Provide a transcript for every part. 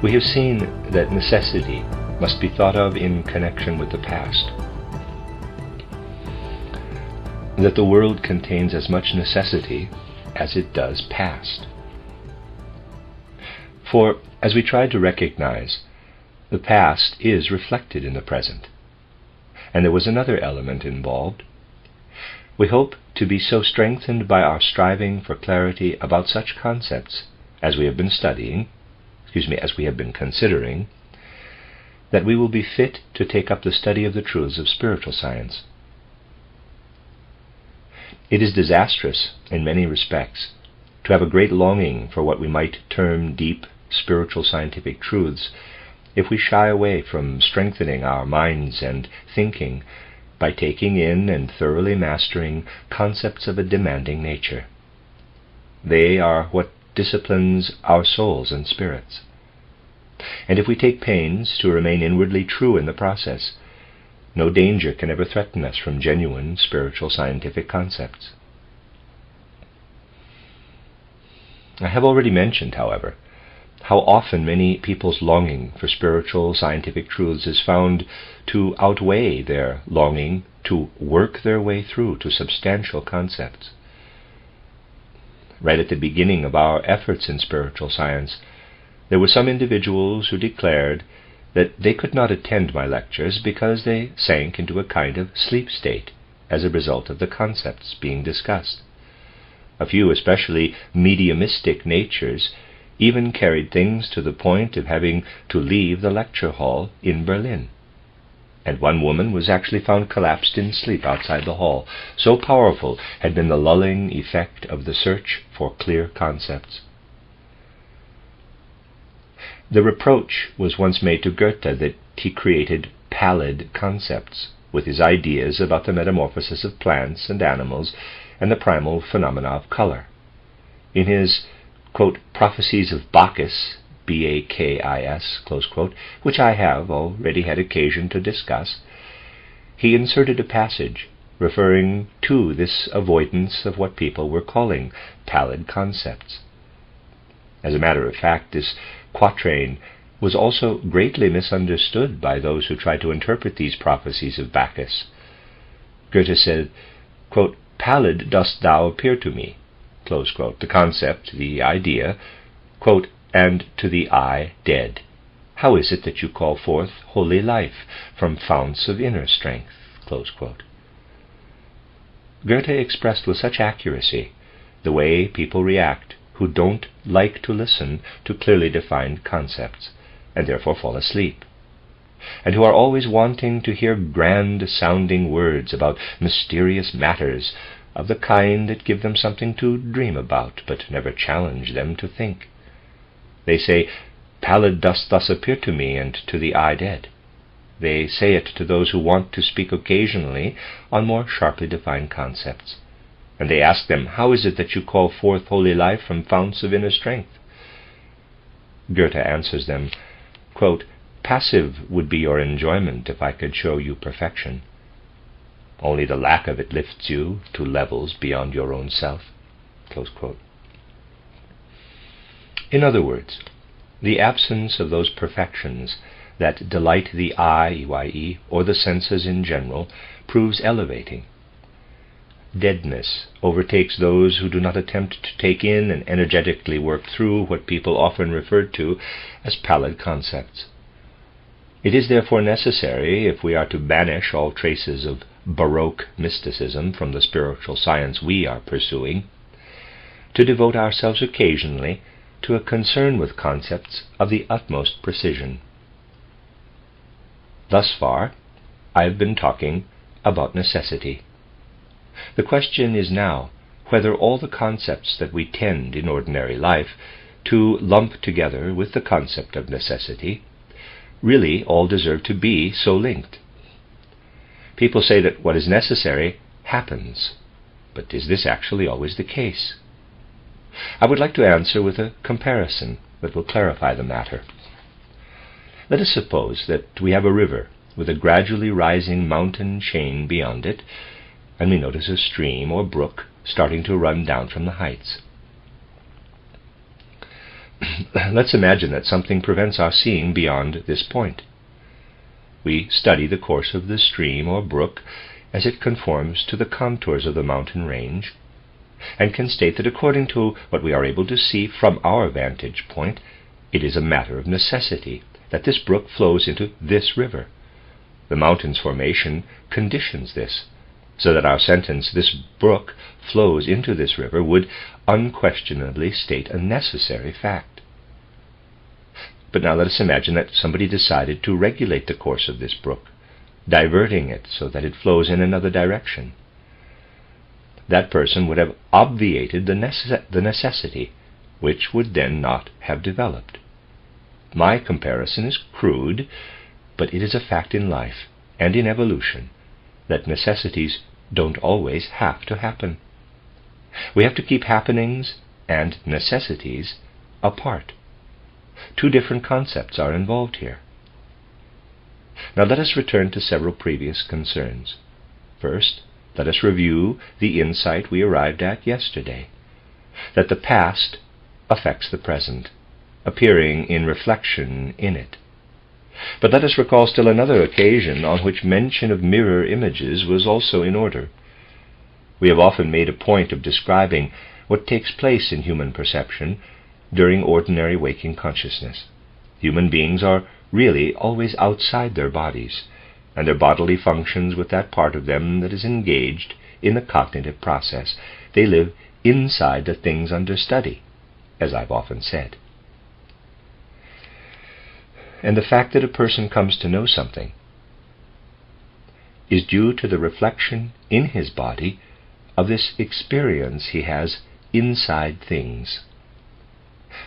We have seen that necessity must be thought of in connection with the past, that the world contains as much necessity as it does past. For, as we try to recognize, the past is reflected in the present, and there was another element involved. We hope to be so strengthened by our striving for clarity about such concepts as we have been considering, that we will be fit to take up the study of the truths of spiritual science. It is disastrous, in many respects, to have a great longing for what we might term deep spiritual scientific truths if we shy away from strengthening our minds and thinking by taking in and thoroughly mastering concepts of a demanding nature. They are what disciplines our souls and spirits. And if we take pains to remain inwardly true in the process, no danger can ever threaten us from genuine spiritual scientific concepts. I have already mentioned, however, how often many people's longing for spiritual scientific truths is found to outweigh their longing to work their way through to substantial concepts. Right at the beginning of our efforts in spiritual science, there were some individuals who declared that they could not attend my lectures because they sank into a kind of sleep state as a result of the concepts being discussed. A few, especially mediumistic natures, even carried things to the point of having to leave the lecture hall in Berlin. And one woman was actually found collapsed in sleep outside the hall. So powerful had been the lulling effect of the search for clear concepts. The reproach was once made to Goethe that he created pallid concepts with his ideas about the metamorphosis of plants and animals and the primal phenomena of color. In his, quote, Prophecies of Bacchus, B-A-K-I-S, close quote, which I have already had occasion to discuss, he inserted a passage referring to this avoidance of what people were calling pallid concepts. As a matter of fact, this quatrain was also greatly misunderstood by those who tried to interpret these prophecies of Bacchus. Goethe said, quote, Pallid dost thou appear to me, close quote, the concept, the idea, quote, and to the eye dead. How is it that you call forth holy life from founts of inner strength, close quote. Goethe expressed with such accuracy the way people react who don't like to listen to clearly defined concepts, and therefore fall asleep, and who are always wanting to hear grand-sounding words about mysterious matters of the kind that give them something to dream about, but never challenge them to think. They say, Pallid dost thus appear to me, and to the eye dead. They say it to those who want to speak occasionally on more sharply defined concepts. And they ask them, how is it that you call forth holy life from founts of inner strength? Goethe answers them, quote, Passive would be your enjoyment if I could show you perfection. Only the lack of it lifts you to levels beyond your own self. Close quote. In other words, the absence of those perfections that delight the eye, E-Y-E, or the senses in general, proves elevating. Deadness overtakes those who do not attempt to take in and energetically work through what people often refer to as pallid concepts. It is therefore necessary, if we are to banish all traces of Baroque mysticism from the spiritual science we are pursuing, to devote ourselves occasionally to a concern with concepts of the utmost precision. Thus far, I have been talking about necessity. The question is now whether all the concepts that we tend in ordinary life to lump together with the concept of necessity really all deserve to be so linked. People say that what is necessary happens, but is this actually always the case? I would like to answer with a comparison that will clarify the matter. Let us suppose that we have a river with a gradually rising mountain chain beyond it, and we notice a stream or brook starting to run down from the heights. Let's imagine that something prevents our seeing beyond this point. We study the course of the stream or brook as it conforms to the contours of the mountain range, and can state that according to what we are able to see from our vantage point, it is a matter of necessity that this brook flows into this river. The mountain's formation conditions this, so that our sentence, "this brook flows into this river," would unquestionably state a necessary fact. But now let us imagine that somebody decided to regulate the course of this brook, diverting it so that it flows in another direction. That person would have obviated the necessity, which would then not have developed. My comparison is crude, but it is a fact in life and in evolution that necessities don't always have to happen. We have to keep happenings and necessities apart. Two different concepts are involved here. Now let us return to several previous concerns. First, let us review the insight we arrived at yesterday, that the past affects the present, appearing in reflection in it. But let us recall still another occasion on which mention of mirror images was also in order. We have often made a point of describing what takes place in human perception during ordinary waking consciousness. Human beings are really always outside their bodies, and their bodily functions with that part of them that is engaged in the cognitive process. They live inside the things under study, as I've often said. And the fact that a person comes to know something is due to the reflection in his body of this experience he has inside things.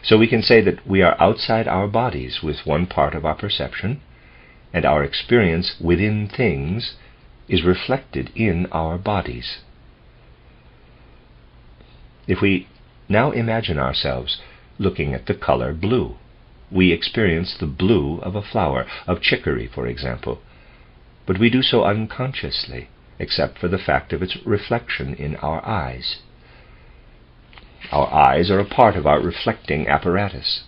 So we can say that we are outside our bodies with one part of our perception, and our experience within things is reflected in our bodies. If we now imagine ourselves looking at the color blue, we experience the blue of a flower, of chicory, for example, but we do so unconsciously, except for the fact of its reflection in our eyes. Our eyes are a part of our reflecting apparatus.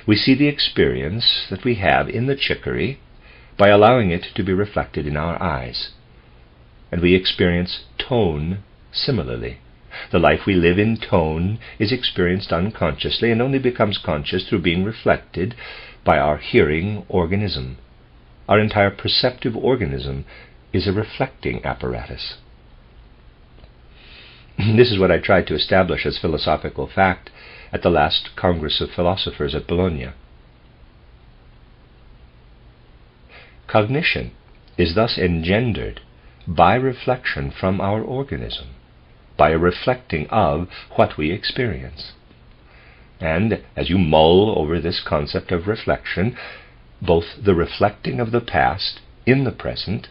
We see the experience that we have in the chicory by allowing it to be reflected in our eyes, and we experience tone similarly. The life we live in tone is experienced unconsciously and only becomes conscious through being reflected by our hearing organism. Our entire perceptive organism is a reflecting apparatus. This is what I tried to establish as philosophical fact at the last Congress of Philosophers at Bologna. Cognition is thus engendered by reflection from our organism, by a reflecting of what we experience. And as you mull over this concept of reflection, both the reflecting of the past in the present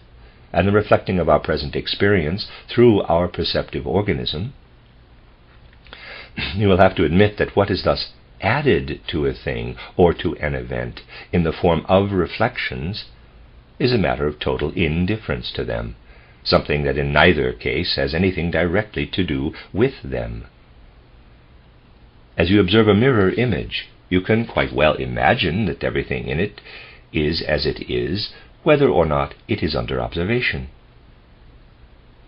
and the reflecting of our present experience through our perceptive organism, you will have to admit that what is thus added to a thing or to an event in the form of reflections is a matter of total indifference to them, something that in neither case has anything directly to do with them. As you observe a mirror image, you can quite well imagine that everything in it is as it is, whether or not it is under observation.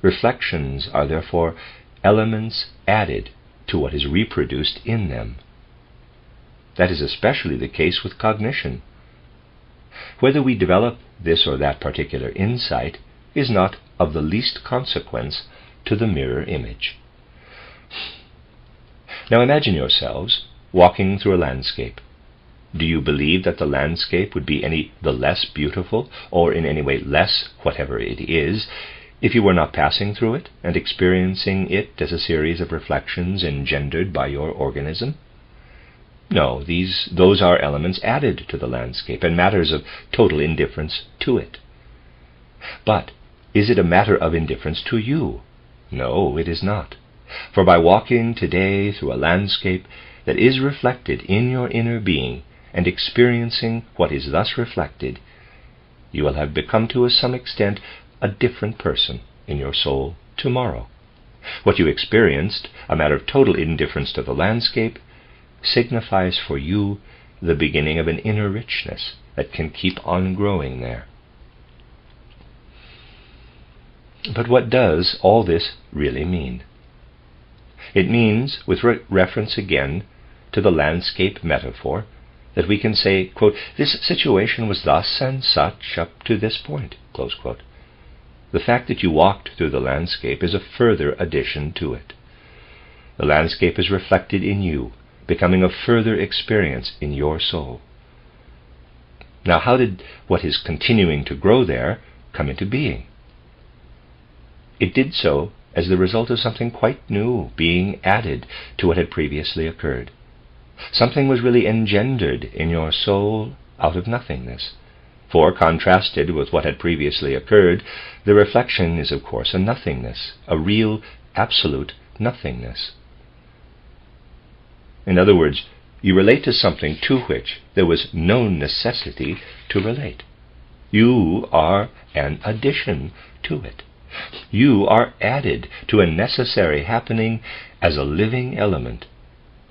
Reflections are therefore elements added to what is reproduced in them. That is especially the case with cognition. Whether we develop this or that particular insight is not of the least consequence to the mirror image. Now imagine yourselves walking through a landscape. Do you believe that the landscape would be any the less beautiful, or in any way less whatever it is, if you were not passing through it and experiencing it as a series of reflections engendered by your organism? No, those are elements added to the landscape and matters of total indifference to it. But is it a matter of indifference to you? No, it is not. For by walking today through a landscape that is reflected in your inner being and experiencing what is thus reflected, you will have become to some extent a different person in your soul tomorrow. What you experienced, a matter of total indifference to the landscape, signifies for you the beginning of an inner richness that can keep on growing there. But what does all this really mean? It means, with reference again to the landscape metaphor, that we can say, quote, "This situation was thus and such up to this point," close quote. The fact that you walked through the landscape is a further addition to it. The landscape is reflected in you, becoming a further experience in your soul. Now, how did what is continuing to grow there come into being? It did so as the result of something quite new being added to what had previously occurred. Something was really engendered in your soul out of nothingness. For, contrasted with what had previously occurred, the reflection is, of course, a nothingness, a real, absolute nothingness. In other words, you relate to something to which there was no necessity to relate. You are an addition to it. You are added to a necessary happening as a living element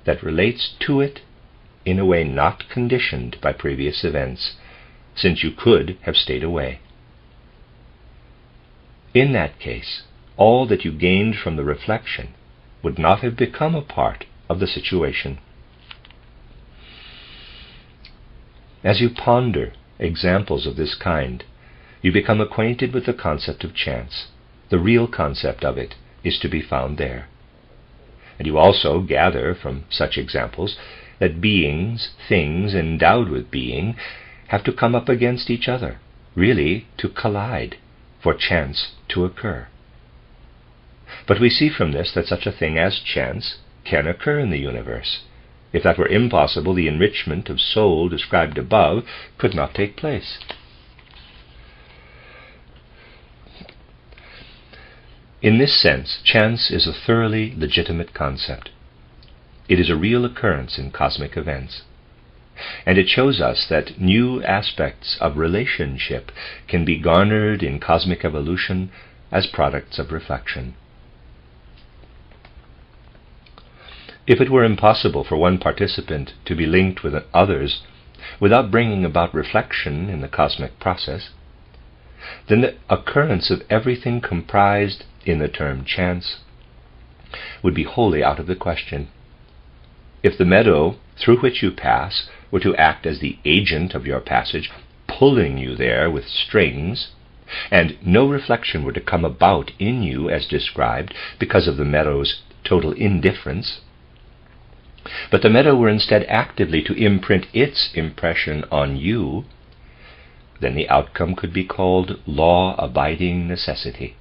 that relates to it in a way not conditioned by previous events, since you could have stayed away. In that case, all that you gained from the reflection would not have become a part of the situation. As you ponder examples of this kind, you become acquainted with the concept of chance. The real concept of it is to be found there. And you also gather from such examples that beings, things endowed with being, have to come up against each other, really to collide, for chance to occur. But we see from this that such a thing as chance can occur in the universe. If that were impossible, the enrichment of soul described above could not take place. In this sense, chance is a thoroughly legitimate concept. It is a real occurrence in cosmic events. And it shows us that new aspects of relationship can be garnered in cosmic evolution as products of reflection. If it were impossible for one participant to be linked with others without bringing about reflection in the cosmic process, then the occurrence of everything comprised in the term chance would be wholly out of the question. If the meadow through which you pass were to act as the agent of your passage, pulling you there with strings, and no reflection were to come about in you as described because of the meadow's total indifference, but the meadow were instead actively to imprint its impression on you, then the outcome could be called law-abiding necessity.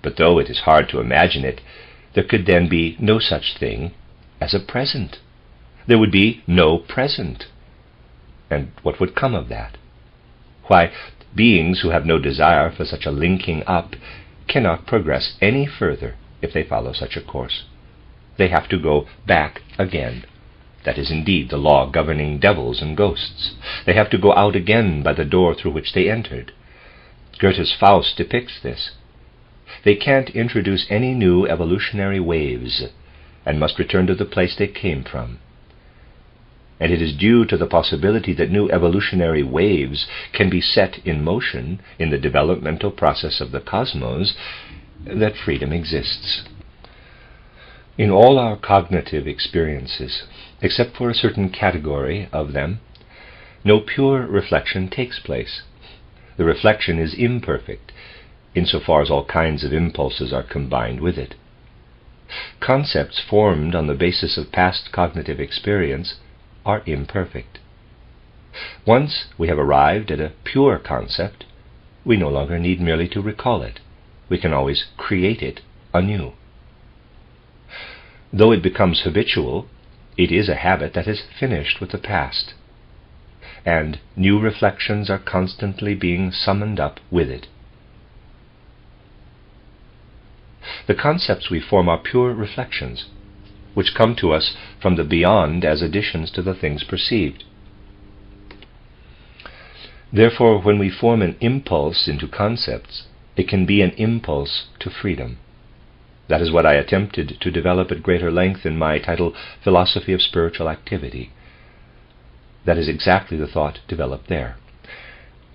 But though it is hard to imagine it, there could then be no such thing as a present. There would be no present. And what would come of that? Why, beings who have no desire for such a linking up cannot progress any further if they follow such a course. They have to go back again. That is indeed the law governing devils and ghosts. They have to go out again by the door through which they entered. Goethe's Faust depicts this. They can't introduce any new evolutionary waves, and must return to the place they came from. And it is due to the possibility that new evolutionary waves can be set in motion in the developmental process of the cosmos that freedom exists. In all our cognitive experiences, except for a certain category of them, no pure reflection takes place. The reflection is imperfect, insofar as all kinds of impulses are combined with it. Concepts formed on the basis of past cognitive experience are imperfect. Once we have arrived at a pure concept, we no longer need merely to recall it. We can always create it anew. Though it becomes habitual, it is a habit that is finished with the past, and new reflections are constantly being summoned up with it. The concepts we form are pure reflections, which come to us from the beyond as additions to the things perceived. Therefore, when we form an impulse into concepts, it can be an impulse to freedom. That is what I attempted to develop at greater length in my title, Philosophy of Spiritual Activity. That is exactly the thought developed there.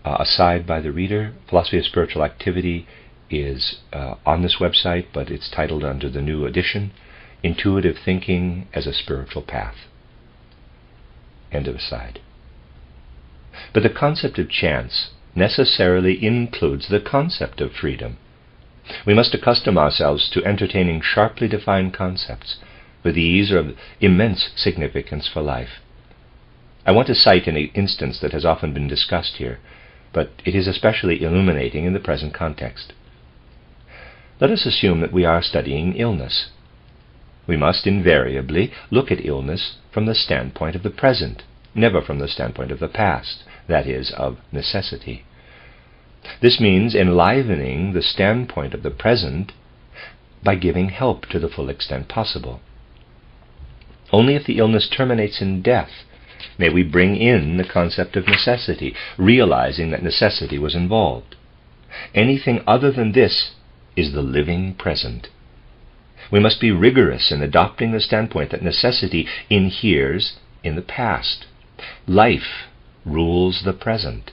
Aside by the reader, Philosophy of Spiritual Activity is on this website, but it's titled under the new edition, Intuitive Thinking as a Spiritual Path. End of aside. But the concept of chance necessarily includes the concept of freedom. We must accustom ourselves to entertaining sharply defined concepts, for these are of immense significance for life. I want to cite an instance that has often been discussed here, but it is especially illuminating in the present context. Let us assume that we are studying illness. We must invariably look at illness from the standpoint of the present, never from the standpoint of the past, that is, of necessity. This means enlivening the standpoint of the present by giving help to the full extent possible. Only if the illness terminates in death may we bring in the concept of necessity, realizing that necessity was involved. Anything other than this is the living present. We must be rigorous in adopting the standpoint that necessity inheres in the past. Life rules the present.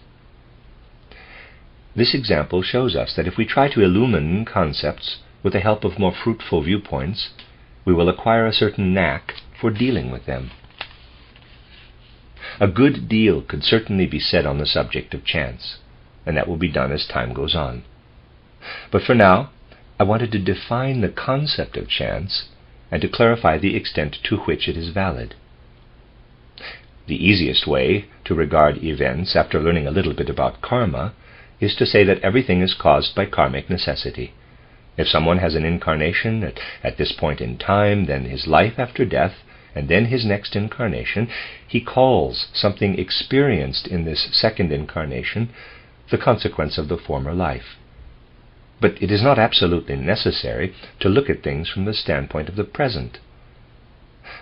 This example shows us that if we try to illumine concepts with the help of more fruitful viewpoints, we will acquire a certain knack for dealing with them. A good deal could certainly be said on the subject of chance, and that will be done as time goes on. But for now, I wanted to define the concept of chance and to clarify the extent to which it is valid. The easiest way to regard events after learning a little bit about karma is to say that everything is caused by karmic necessity. If someone has an incarnation at this point in time, then his life after death, and then his next incarnation, he calls something experienced in this second incarnation the consequence of the former life. But it is not absolutely necessary to look at things from the standpoint of the present.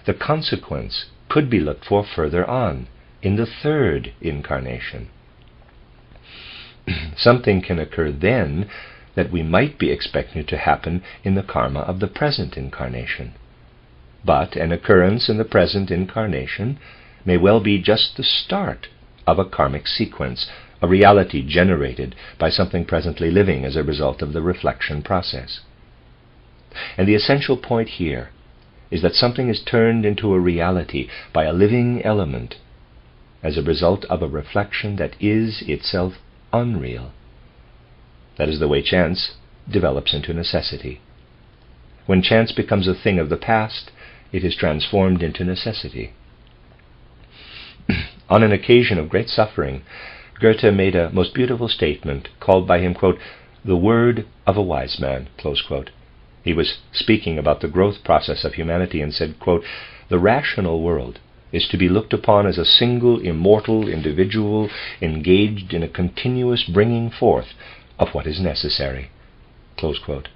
The consequence could be looked for further on, in the third incarnation. Something can occur then that we might be expecting to happen in the karma of the present incarnation. But an occurrence in the present incarnation may well be just the start of a karmic sequence, a reality generated by something presently living as a result of the reflection process. And the essential point here is that something is turned into a reality by a living element as a result of a reflection that is itself unreal. That is the way chance develops into necessity. When chance becomes a thing of the past, it is transformed into necessity. On an occasion of great suffering, Goethe made a most beautiful statement called by him, quote, the word of a wise man, close quote. He was speaking about the growth process of humanity and said, quote, the rational world is to be looked upon as a single immortal individual engaged in a continuous bringing forth of what is necessary, close quote.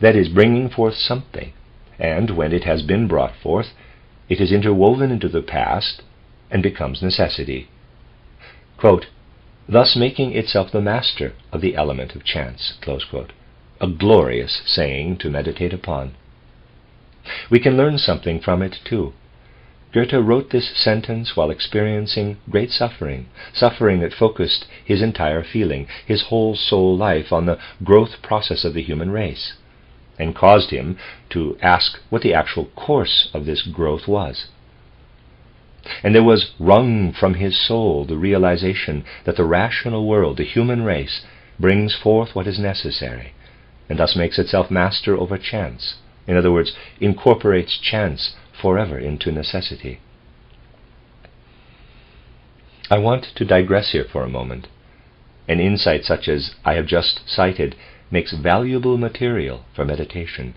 That is, bringing forth something, and when it has been brought forth, it is interwoven into the past and becomes necessity. Quote, thus making itself the master of the element of chance, close quote. A glorious saying to meditate upon. We can learn something from it too. Goethe wrote this sentence while experiencing great suffering that focused his entire feeling, his whole soul life on the growth process of the human race, and caused him to ask what the actual course of this growth was. And there was wrung from his soul the realization that the rational world, the human race, brings forth what is necessary, and thus makes itself master over chance. In other words, incorporates chance forever into necessity. I want to digress here for a moment. An insight such as I have just cited makes valuable material for meditation.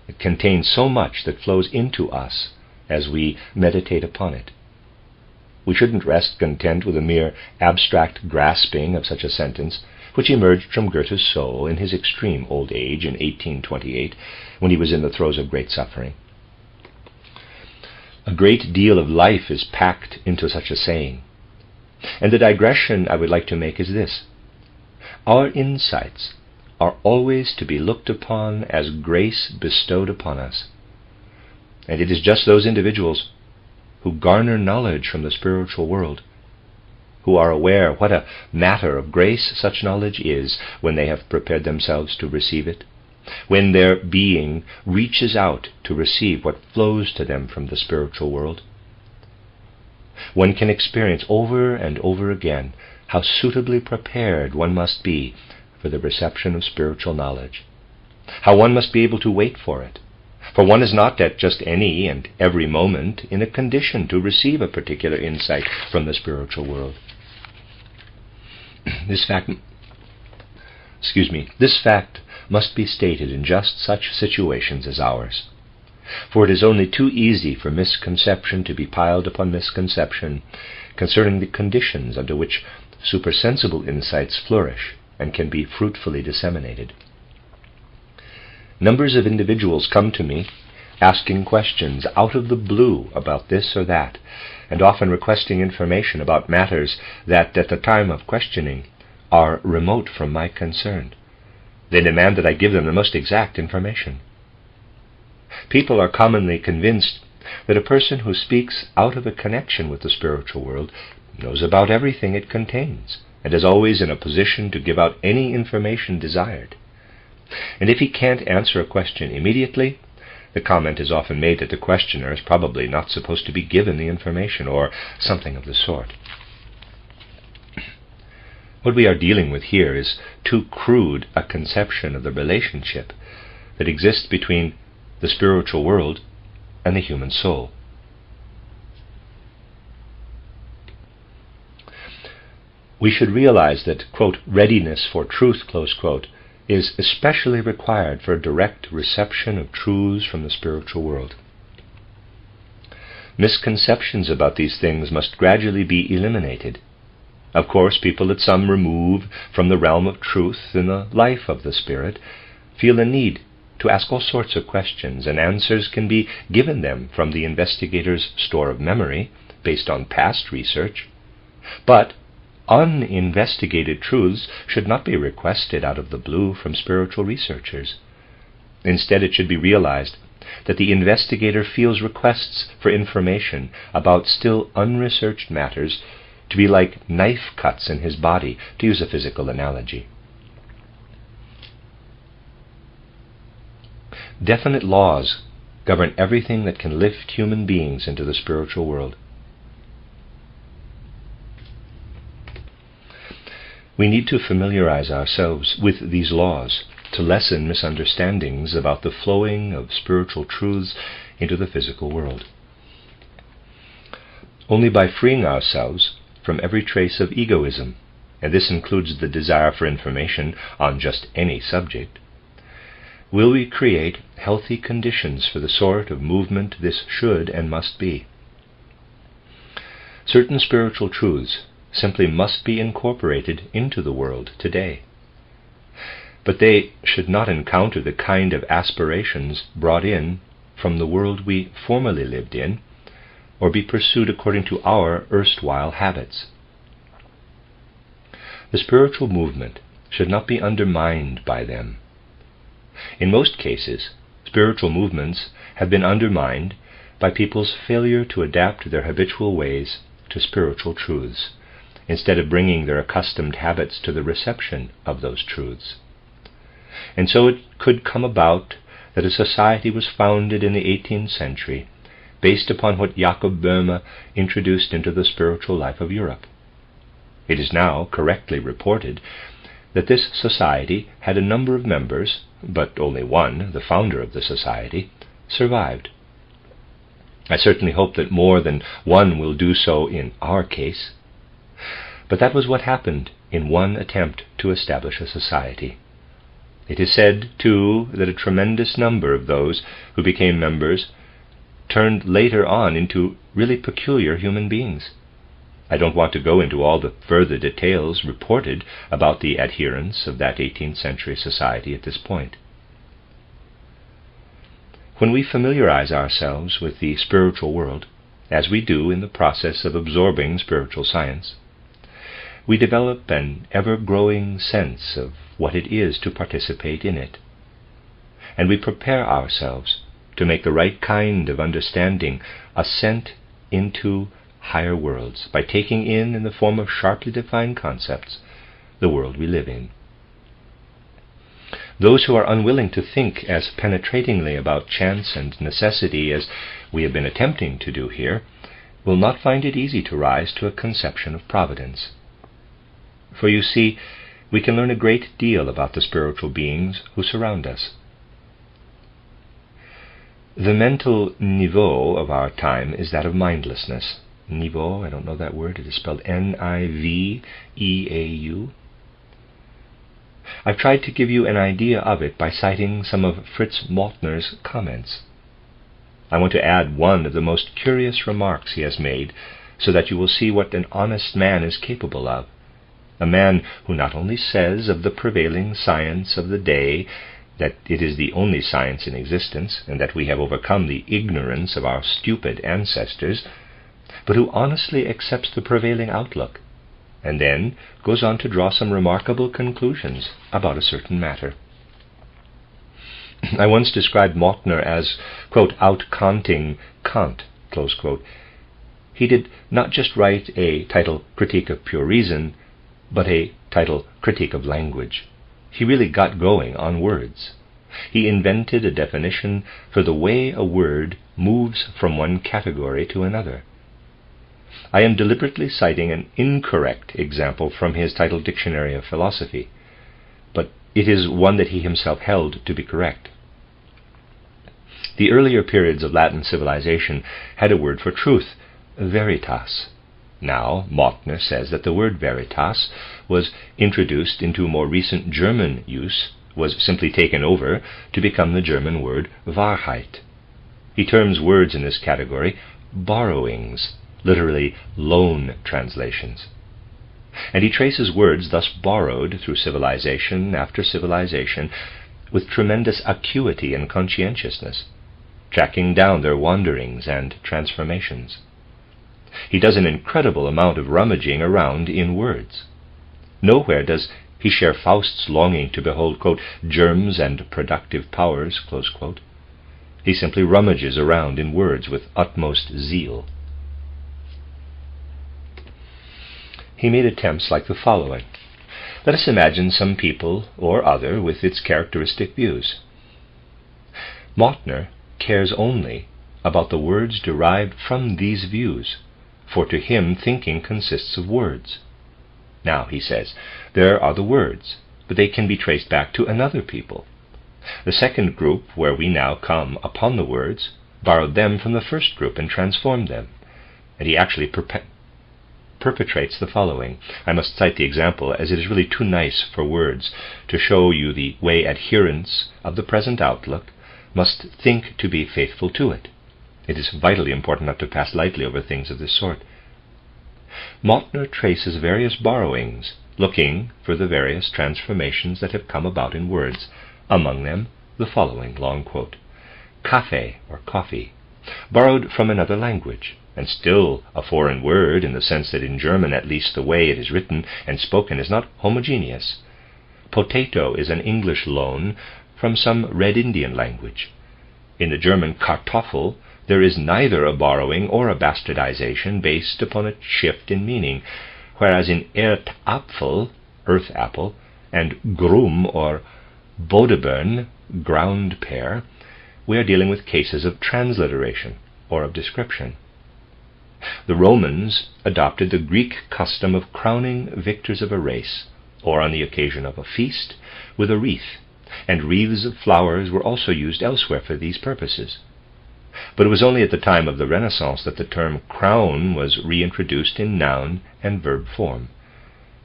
It contains so much that flows into us as we meditate upon it. We shouldn't rest content with a mere abstract grasping of such a sentence, which emerged from Goethe's soul in his extreme old age in 1828, when he was in the throes of great suffering. A great deal of life is packed into such a saying. And the digression I would like to make is this. Our insights are always to be looked upon as grace bestowed upon us. And it is just those individuals who garner knowledge from the spiritual world, who are aware what a matter of grace such knowledge is when they have prepared themselves to receive it, when their being reaches out to receive what flows to them from the spiritual world. One can experience over and over again how suitably prepared one must be for the reception of spiritual knowledge, how one must be able to wait for it, for one is not at just any and every moment in a condition to receive a particular insight from the spiritual world. This fact must be stated in just such situations as ours, for it is only too easy for misconception to be piled upon misconception concerning the conditions under which supersensible insights flourish and can be fruitfully disseminated. Numbers of individuals come to me asking questions out of the blue about this or that, and often requesting information about matters that, at the time of questioning, are remote from my concern. They demand that I give them the most exact information. People are commonly convinced that a person who speaks out of a connection with the spiritual world knows about everything it contains, and is always in a position to give out any information desired. And if he can't answer a question immediately, the comment is often made that the questioner is probably not supposed to be given the information, or something of the sort. What we are dealing with here is too crude a conception of the relationship that exists between the spiritual world and the human soul. We should realize that, quote, readiness for truth, close quote, is especially required for a direct reception of truths from the spiritual world. Misconceptions about these things must gradually be eliminated. Of course, people at some remove from the realm of truth in the life of the Spirit feel a need to ask all sorts of questions, and answers can be given them from the investigator's store of memory based on past research. But uninvestigated truths should not be requested out of the blue from spiritual researchers. Instead, it should be realized that the investigator feels requests for information about still unresearched matters to be like knife cuts in his body, to use a physical analogy. Definite laws govern everything that can lift human beings into the spiritual world. We need to familiarize ourselves with these laws to lessen misunderstandings about the flowing of spiritual truths into the physical world. Only by freeing ourselves from every trace of egoism, and this includes the desire for information on just any subject, will we create healthy conditions for the sort of movement this should and must be. Certain spiritual truths simply must be incorporated into the world today. But they should not encounter the kind of aspirations brought in from the world we formerly lived in, or be pursued according to our erstwhile habits. The spiritual movement should not be undermined by them. In most cases, spiritual movements have been undermined by people's failure to adapt their habitual ways to spiritual truths, instead of bringing their accustomed habits to the reception of those truths. And so it could come about that a society was founded in the 18th century based upon what Jakob Böhme introduced into the spiritual life of Europe. It is now correctly reported that this society had a number of members, but only one, the founder of the society, survived. I certainly hope that more than one will do so in our case. But that was what happened in one attempt to establish a society. It is said, too, that a tremendous number of those who became members turned later on into really peculiar human beings. I don't want to go into all the further details reported about the adherents of that 18th century society at this point. When we familiarize ourselves with the spiritual world, as we do in the process of absorbing spiritual science, we develop an ever-growing sense of what it is to participate in it. And we prepare ourselves to make the right kind of understanding ascent into higher worlds by taking in the form of sharply defined concepts, the world we live in. Those who are unwilling to think as penetratingly about chance and necessity as we have been attempting to do here will not find it easy to rise to a conception of providence. For you see, we can learn a great deal about the spiritual beings who surround us. The mental niveau of our time is that of mindlessness. Niveau, I don't know that word, it is spelled Niveau. I've tried to give you an idea of it by citing some of Fritz Mautner's comments. I want to add one of the most curious remarks he has made, so that you will see what an honest man is capable of. A man who not only says of the prevailing science of the day that it is the only science in existence, and that we have overcome the ignorance of our stupid ancestors, but who honestly accepts the prevailing outlook, and then goes on to draw some remarkable conclusions about a certain matter. I once described Mautner as, quote, out-Kanting Kant, close quote. He did not just write a title Critique of Pure Reason, but a title Critique of Language. He really got going on words. He invented a definition for the way a word moves from one category to another. I am deliberately citing an incorrect example from his title Dictionary of Philosophy, but it is one that he himself held to be correct. The earlier periods of Latin civilization had a word for truth, veritas. Now, Mautner says that the word veritas was introduced into more recent German use, was simply taken over to become the German word Wahrheit. He terms words in this category borrowings, literally loan translations. And he traces words thus borrowed through civilization after civilization with tremendous acuity and conscientiousness, tracking down their wanderings and transformations. He does an incredible amount of rummaging around in words. Nowhere does he share Faust's longing to behold, quote, germs and productive powers, close quote. He simply rummages around in words with utmost zeal. He made attempts like the following. Let us imagine some people or other with its characteristic views. Mautner cares only about the words derived from these views, for to him thinking consists of words. Now, he says, there are the words, but they can be traced back to another people. The second group, where we now come upon the words, borrowed them from the first group and transformed them. And he actually perpetrates the following. I must cite the example, as it is really too nice for words to show you the way adherents of the present outlook must think to be faithful to it. It is vitally important not to pass lightly over things of this sort. Mautner traces various borrowings, looking for the various transformations that have come about in words, among them the following long quote. Kaffee, or coffee, borrowed from another language, and still a foreign word in the sense that in German at least the way it is written and spoken is not homogeneous. Potato is an English loan from some Red Indian language. In the German Kartoffel, there is neither a borrowing or a bastardization based upon a shift in meaning, whereas in Erdapfel, earth apple, and Grum or Bodebeeren, ground pear, we are dealing with cases of transliteration or of description. The Romans adopted the Greek custom of crowning victors of a race, or on the occasion of a feast, with a wreath, and wreaths of flowers were also used elsewhere for these purposes. But it was only at the time of the Renaissance that the term crown was reintroduced in noun and verb form.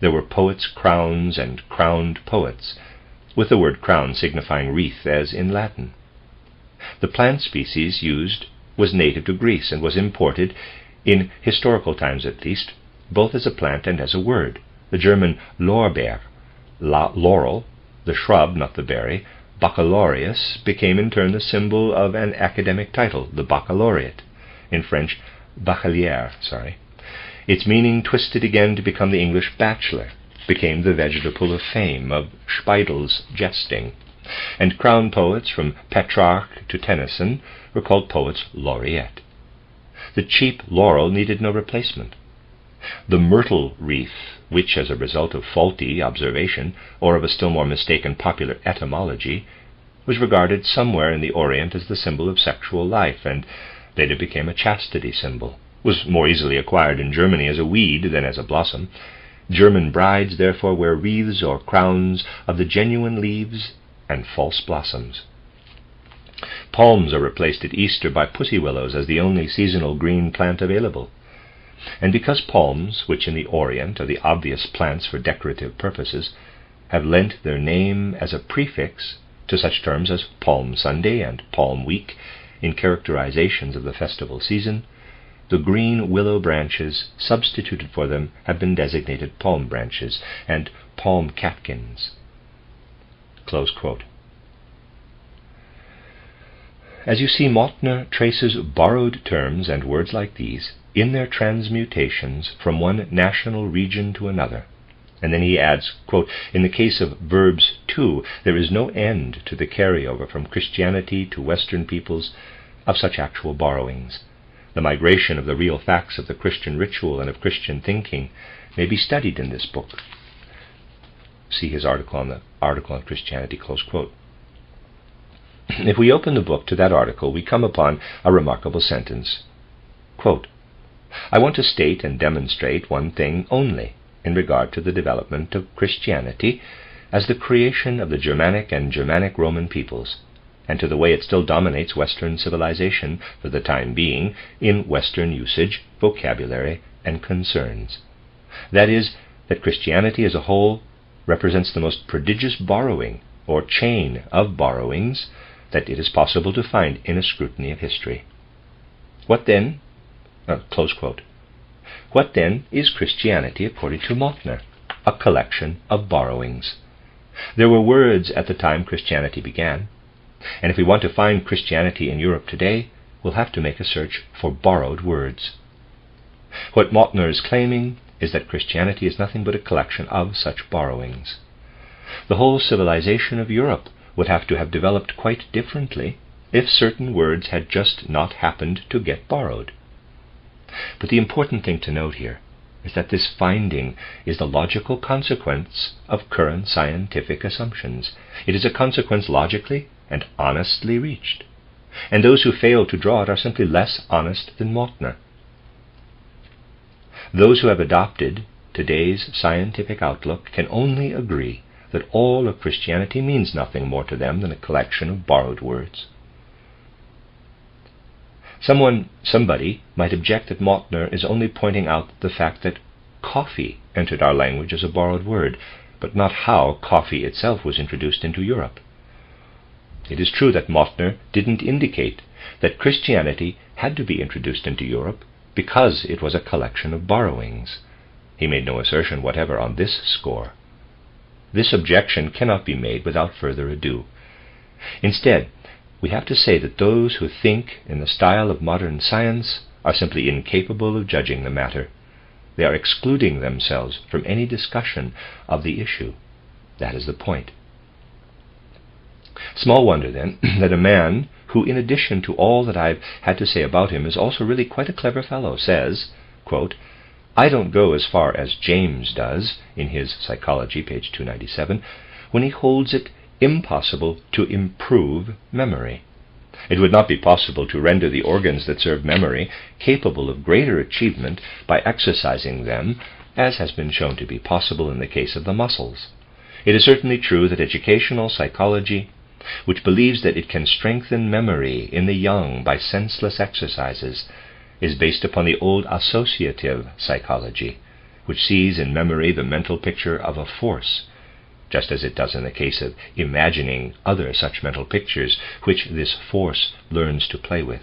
There were poets' crowns and crowned poets, with the word crown signifying wreath as in Latin. The plant species used was native to Greece and was imported, in historical times at least, both as a plant and as a word. The German Lorbeer, laurel, the shrub, not the berry, baccalaureus, became in turn the symbol of an academic title, the baccalaureate. In French, bachelier, Its meaning twisted again to become the English bachelor, became the vegetable of fame of Spiegel's jesting, and crown poets from Petrarch to Tennyson were called poets laureate. The cheap laurel needed no replacement. The myrtle wreath, which, as a result of faulty observation or of a still more mistaken popular etymology, was regarded somewhere in the Orient as the symbol of sexual life, and later became a chastity symbol, was more easily acquired in Germany as a weed than as a blossom. German brides therefore wear wreaths or crowns of the genuine leaves and false blossoms. Palms are replaced at Easter by pussy willows as the only seasonal green plant available. And because palms, which in the Orient are the obvious plants for decorative purposes, have lent their name as a prefix to such terms as Palm Sunday and Palm Week in characterizations of the festival season, the green willow branches substituted for them have been designated palm branches and palm catkins. Close quote. As you see, Mautner traces borrowed terms and words like these in their transmutations from one national region to another. And then he adds, quote, in the case of verbs too, there is no end to the carryover from Christianity to Western peoples of such actual borrowings. The migration of the real facts of the Christian ritual and of Christian thinking may be studied in this book. See his article on Christianity, close quote. If we open the book to that article, we come upon a remarkable sentence. Quote, I want to state and demonstrate one thing only in regard to the development of Christianity as the creation of the Germanic and Germanic Roman peoples, and to the way it still dominates Western civilization for the time being in Western usage, vocabulary, and concerns. That is, that Christianity as a whole represents the most prodigious borrowing, or chain of borrowings, that it is possible to find in a scrutiny of history. What then? Close quote. What then is Christianity according to Mautner? A collection of borrowings. There were words at the time Christianity began, and if we want to find Christianity in Europe today, we'll have to make a search for borrowed words. What Mautner is claiming is that Christianity is nothing but a collection of such borrowings. The whole civilization of Europe would have to have developed quite differently if certain words had just not happened to get borrowed. But the important thing to note here is that this finding is the logical consequence of current scientific assumptions. It is a consequence logically and honestly reached, and those who fail to draw it are simply less honest than Mautner. Those who have adopted today's scientific outlook can only agree that all of Christianity means nothing more to them than a collection of borrowed words. Somebody might object that Mautner is only pointing out the fact that coffee entered our language as a borrowed word, but not how coffee itself was introduced into Europe. It is true that Mautner didn't indicate that Christianity had to be introduced into Europe because it was a collection of borrowings. He made no assertion whatever on this score. This objection cannot be made without further ado. Instead, we have to say that those who think in the style of modern science are simply incapable of judging the matter. They are excluding themselves from any discussion of the issue. That is the point. Small wonder, then, that a man who, in addition to all that I've had to say about him, is also really quite a clever fellow, says, quote, I don't go as far as James does in his Psychology, page 297, when he holds it impossible to improve memory. It would not be possible to render the organs that serve memory capable of greater achievement by exercising them, as has been shown to be possible in the case of the muscles. It is certainly true that educational psychology, which believes that it can strengthen memory in the young by senseless exercises, is based upon the old associative psychology, which sees in memory the mental picture of a force, just as it does in the case of imagining other such mental pictures which this force learns to play with.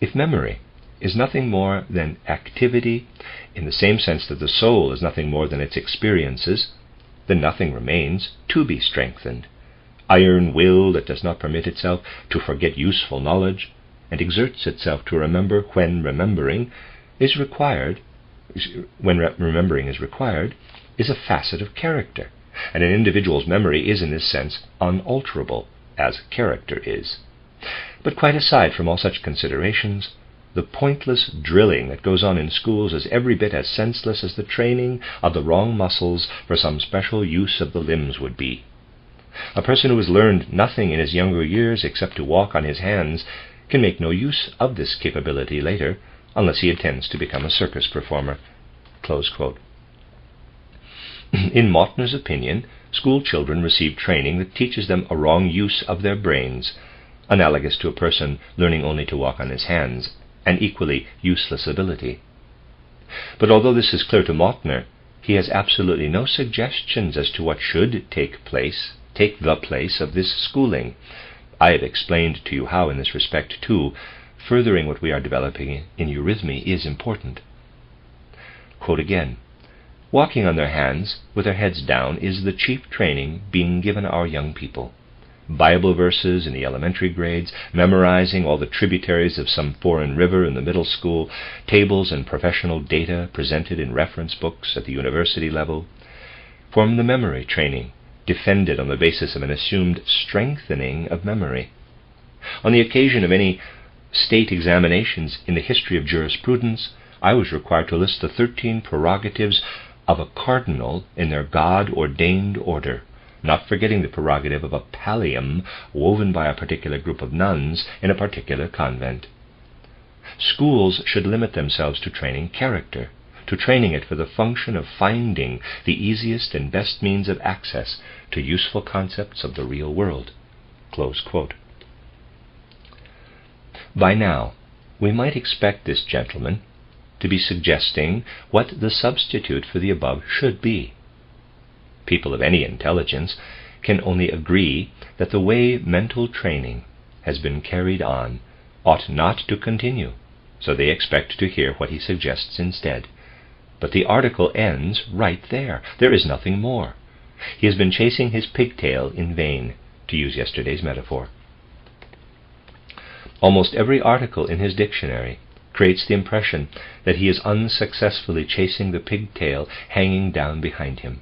If memory is nothing more than activity, in the same sense that the soul is nothing more than its experiences, then nothing remains to be strengthened. Iron will that does not permit itself to forget useful knowledge, and exerts itself to remember when remembering, is required, when remembering is required, is a facet of character, and an individual's memory is in this sense unalterable, as character is. But quite aside from all such considerations, the pointless drilling that goes on in schools is every bit as senseless as the training of the wrong muscles for some special use of the limbs would be. A person who has learned nothing in his younger years except to walk on his hands can make no use of this capability later, unless he intends to become a circus performer." Close quote. In Mautner's opinion, school children receive training that teaches them a wrong use of their brains, analogous to a person learning only to walk on his hands, an equally useless ability. But although this is clear to Mautner, he has absolutely no suggestions as to what should take the place of this schooling. I have explained to you how, in this respect, too, furthering what we are developing in eurythmy is important. Quote again, "Walking on their hands, with their heads down, is the chief training being given our young people. Bible verses in the elementary grades, memorizing all the tributaries of some foreign river in the middle school, tables and professional data presented in reference books at the university level, form the memory training, defended on the basis of an assumed strengthening of memory. On the occasion of any state examinations in the history of jurisprudence, I was required to list the 13 prerogatives of a cardinal in their God-ordained order, not forgetting the prerogative of a pallium woven by a particular group of nuns in a particular convent. Schools should limit themselves to training character, to training it for the function of finding the easiest and best means of access to useful concepts of the real world." Close quote. By now, we might expect this gentleman to be suggesting what the substitute for the above should be. People of any intelligence can only agree that the way mental training has been carried on ought not to continue, so they expect to hear what he suggests instead. But the article ends right there. There is nothing more. He has been chasing his pigtail in vain, to use yesterday's metaphor. Almost every article in his dictionary creates the impression that he is unsuccessfully chasing the pigtail hanging down behind him.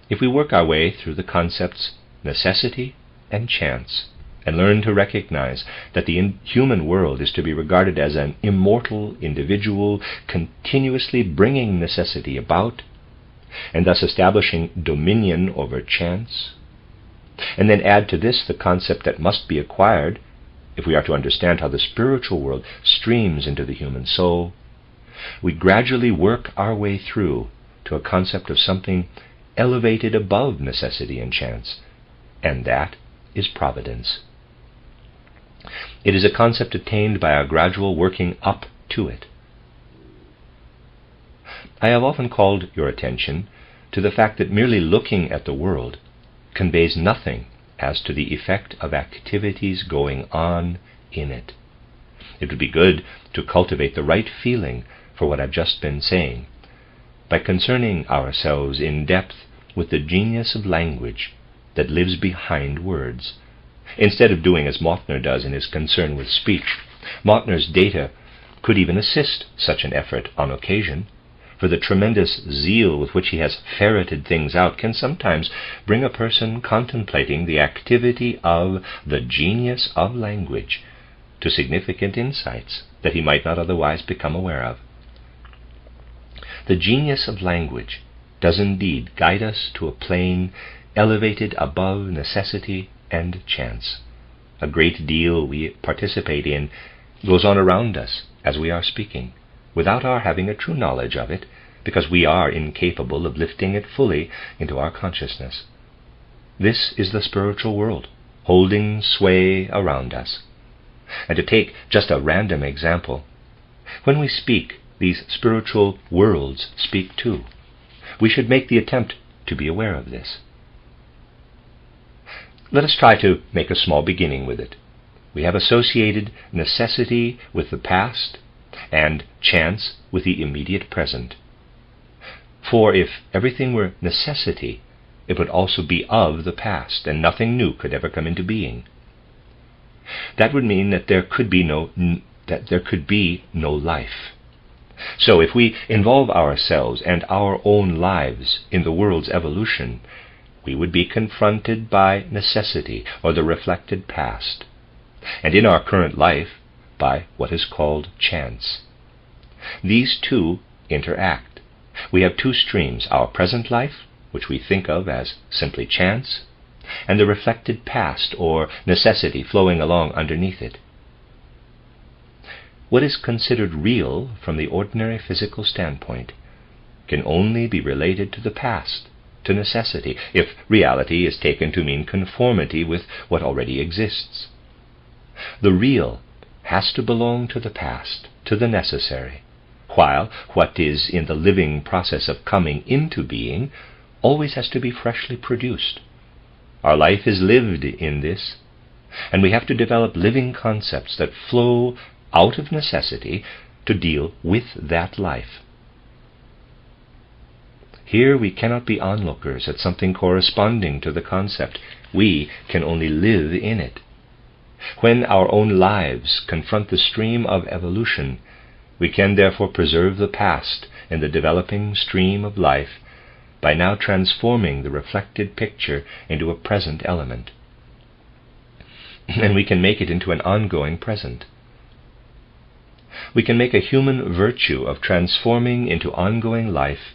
If we work our way through the concepts necessity and chance, and learn to recognize that the human world is to be regarded as an immortal individual continuously bringing necessity about, and thus establishing dominion over chance, and then add to this the concept that must be acquired if we are to understand how the spiritual world streams into the human soul, we gradually work our way through to a concept of something elevated above necessity and chance, and that is Providence. It is a concept attained by a gradual working up to it. I have often called your attention to the fact that merely looking at the world conveys nothing as to the effect of activities going on in it. It would be good to cultivate the right feeling for what I've just been saying by concerning ourselves in depth with the genius of language that lives behind words, instead of doing as Mautner does in his concern with speech. Mautner's data could even assist such an effort on occasion, for the tremendous zeal with which he has ferreted things out can sometimes bring a person contemplating the activity of the genius of language to significant insights that he might not otherwise become aware of. The genius of language does indeed guide us to a plane elevated above necessity and chance. A great deal we participate in goes on around us as we are speaking, without our having a true knowledge of it, because we are incapable of lifting it fully into our consciousness. This is the spiritual world, holding sway around us. And to take just a random example, when we speak, these spiritual worlds speak too. We should make the attempt to be aware of this. Let us try to make a small beginning with it. We have associated necessity with the past and chance with the immediate present. For if everything were necessity, it would also be of the past, and nothing new could ever come into being. That would mean that there could be no that there could be no life. So if we involve ourselves and our own lives in the world's evolution, we would be confronted by necessity, or the reflected past, and in our current life by what is called chance. These two interact. We have two streams, our present life, which we think of as simply chance, and the reflected past, or necessity, flowing along underneath it. What is considered real from the ordinary physical standpoint can only be related to the past, to necessity, if reality is taken to mean conformity with what already exists. The real has to belong to the past, to the necessary, while what is in the living process of coming into being always has to be freshly produced. Our life is lived in this, and we have to develop living concepts that flow out of necessity to deal with that life. Here we cannot be onlookers at something corresponding to the concept. We can only live in it. When our own lives confront the stream of evolution, we can therefore preserve the past in the developing stream of life by now transforming the reflected picture into a present element. And we can make it into an ongoing present. We can make a human virtue of transforming into ongoing life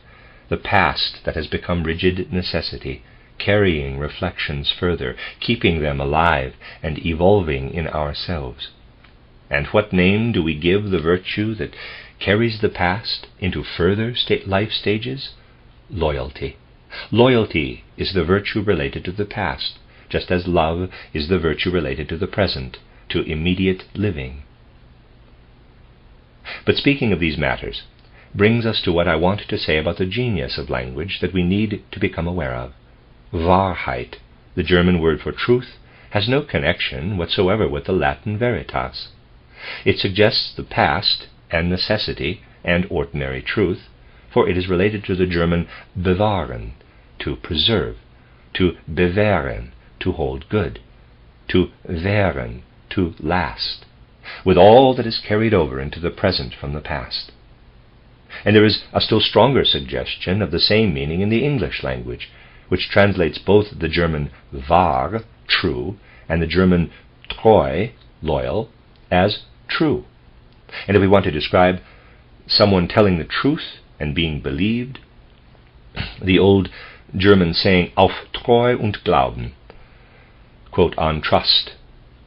the past that has become rigid necessity, carrying reflections further, keeping them alive and evolving in ourselves. And what name do we give the virtue that carries the past into further life stages? Loyalty. Loyalty is the virtue related to the past, just as love is the virtue related to the present, to immediate living. But speaking of these matters brings us to what I want to say about the genius of language that we need to become aware of. Wahrheit, the German word for truth, has no connection whatsoever with the Latin veritas. It suggests the past and necessity and ordinary truth, for it is related to the German bewahren, to preserve, to bewähren, to hold good, to währen, to last, with all that is carried over into the present from the past. And there is a still stronger suggestion of the same meaning in the English language, which translates both the German wahr, true, and the German treu, loyal, as true. And if we want to describe someone telling the truth and being believed, the old German saying, auf Treu und Glauben, quote, on trust,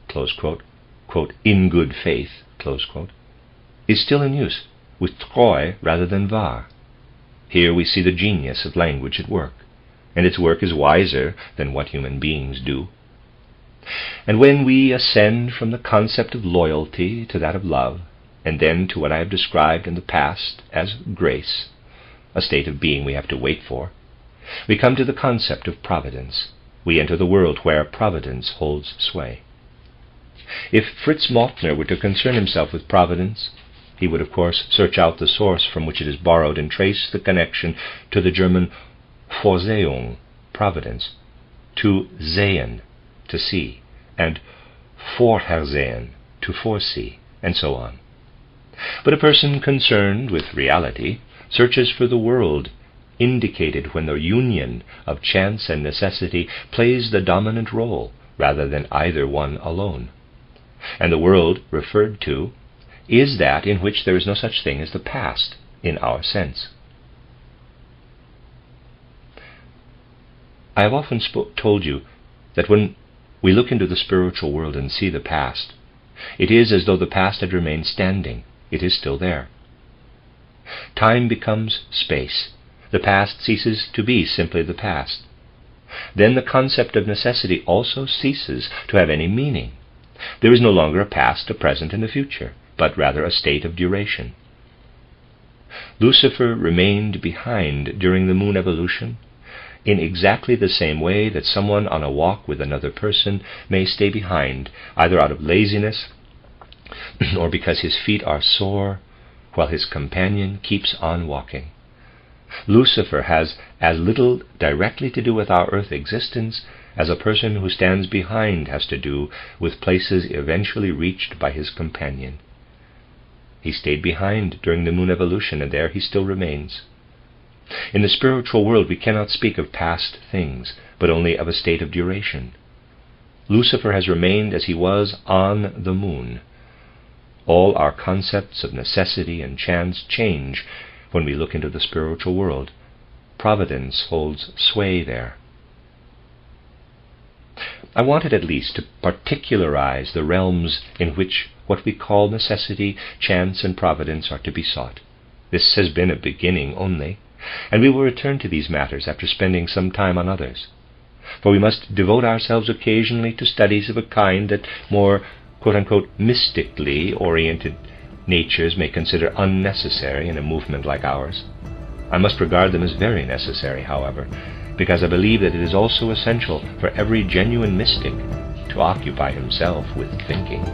close quote, quote, in good faith, close quote, is still in use, with treu rather than wahr. Here we see the genius of language at work, and its work is wiser than what human beings do. And when we ascend from the concept of loyalty to that of love, and then to what I have described in the past as grace, a state of being we have to wait for, we come to the concept of providence. We enter the world where providence holds sway. If Fritz Maltner were to concern himself with providence, he would of course search out the source from which it is borrowed and trace the connection to the German Vorsehung, providence, to sehen, to see, and vorhersehen, to foresee, and so on. But a person concerned with reality searches for the world indicated when the union of chance and necessity plays the dominant role rather than either one alone. And the world referred to is that in which there is no such thing as the past in our sense. I have often told you that when we look into the spiritual world and see the past, it is as though the past had remained standing. It is still there. Time becomes space. The past ceases to be simply the past. Then the concept of necessity also ceases to have any meaning. There is no longer a past, a present, and a future, but rather a state of duration. Lucifer remained behind during the moon evolution in exactly the same way that someone on a walk with another person may stay behind, either out of laziness or because his feet are sore while his companion keeps on walking. Lucifer has as little directly to do with our earth existence as a person who stands behind has to do with places eventually reached by his companion. He stayed behind during the moon evolution, and there he still remains. In the spiritual world, we cannot speak of past things, but only of a state of duration. Lucifer has remained as he was on the moon. All our concepts of necessity and chance change when we look into the spiritual world. Providence holds sway there. I wanted at least to particularize the realms in which what we call necessity, chance, and providence are to be sought. This has been a beginning only, and we will return to these matters after spending some time on others. For we must devote ourselves occasionally to studies of a kind that more quote-unquote mystically oriented natures may consider unnecessary in a movement like ours. I must regard them as very necessary, however, because I believe that it is also essential for every genuine mystic to occupy himself with thinking.